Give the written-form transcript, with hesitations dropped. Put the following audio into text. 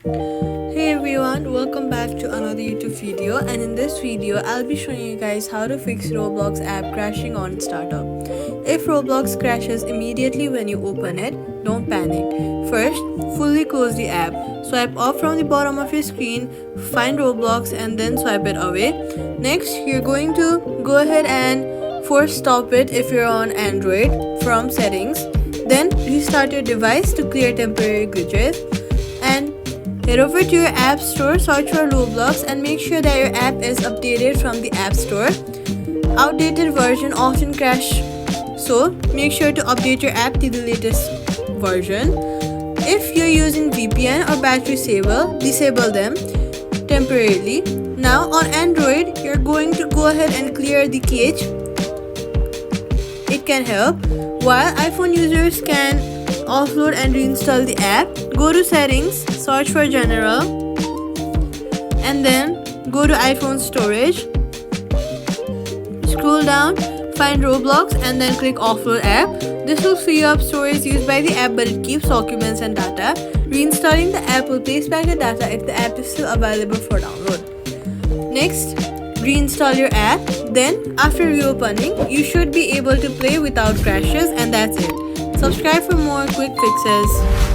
Hey everyone, welcome back to another YouTube video, and in this video I'll be showing you guys how to fix Roblox app crashing on startup. If Roblox crashes immediately when you open it, don't panic. First, fully close the app. Swipe up from the bottom of your screen, find Roblox and then swipe it away. Next, you're going to go ahead and force stop it if you're on Android from settings. Then restart your device to clear temporary glitches. And head over to your app store, search for Roblox and make sure that your app is updated from the app store. Outdated version often crash, so make sure to update your app to the latest version. If you're using VPN or battery saver, disable them temporarily. Now on Android, you're going to go ahead and clear the cache. It can help. While iPhone users can offload and reinstall the app, go to settings, search for general, and then go to iPhone storage. Scroll down, find Roblox and then click offload app. This will free up storage used by the app, but it keeps documents and data. Reinstalling the app will place back the data if the app is still available for download. Next, reinstall your app. Then after reopening, you should be able to play without crashes, and that's it. Subscribe for more quick fixes.